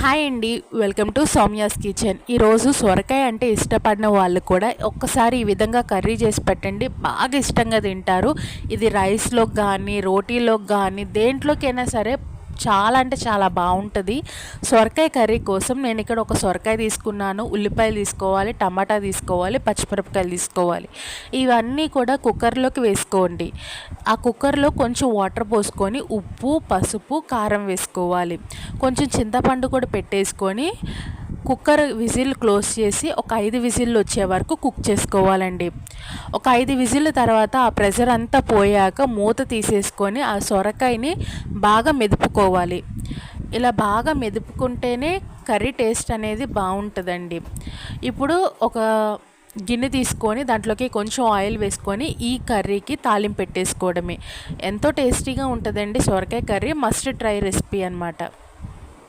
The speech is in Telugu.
హాయ్ అండి, వెల్కమ్ టు సౌమ్యాస్ కిచెన్. ఈరోజు సొరకాయ అంటే ఇష్టపడిన వాళ్ళు కూడా ఒక్కసారి ఈ విధంగా కర్రీ చేసి పెట్టండి, బాగా ఇష్టంగా తింటారు. ఇది రైస్లోకి కానీ రోటీలోకి కానీ దేంట్లోకైనా సరే చాలా అంటే చాలా బాగుంటుంది. సొరకాయ కర్రీ కోసం నేను ఇక్కడ ఒక సొరకాయ తీసుకున్నాను, ఉల్లిపాయలు తీసుకోవాలి, టమాటా తీసుకోవాలి, పచ్చిమిరపకాయలు తీసుకోవాలి. ఇవన్నీ కూడా కుక్కర్లోకి వేసుకోండి. ఆ కుక్కర్లో కొంచెం వాటర్ పోసుకొని ఉప్పు, పసుపు, కారం వేసుకోవాలి. కొంచెం చింతపండు కూడా పెట్టేసుకొని కుక్కర్ విజిల్ క్లోజ్ చేసి ఒక 5 విజిల్లు వచ్చే వరకు కుక్ చేసుకోవాలండి. ఒక 5 విజిల్ తర్వాత ఆ ప్రెషర్ అంతా పోయాక మూత తీసేసుకొని ఆ సొరకాయని బాగా మెదుపుకోవాలి. ఇలా బాగా మెదుపుకుంటేనే కర్రీ టేస్ట్ అనేది బాగుంటుందండి. ఇప్పుడు ఒక గిన్నె తీసుకొని దాంట్లోకి కొంచెం ఆయిల్ వేసుకొని ఈ కర్రీకి తాలింపు పెట్టేసుకోవడమే. ఎంతో టేస్టీగా ఉంటుందండి సొరకాయ కర్రీ. మస్ట్ ట్రై రెసిపీ అన్నమాట.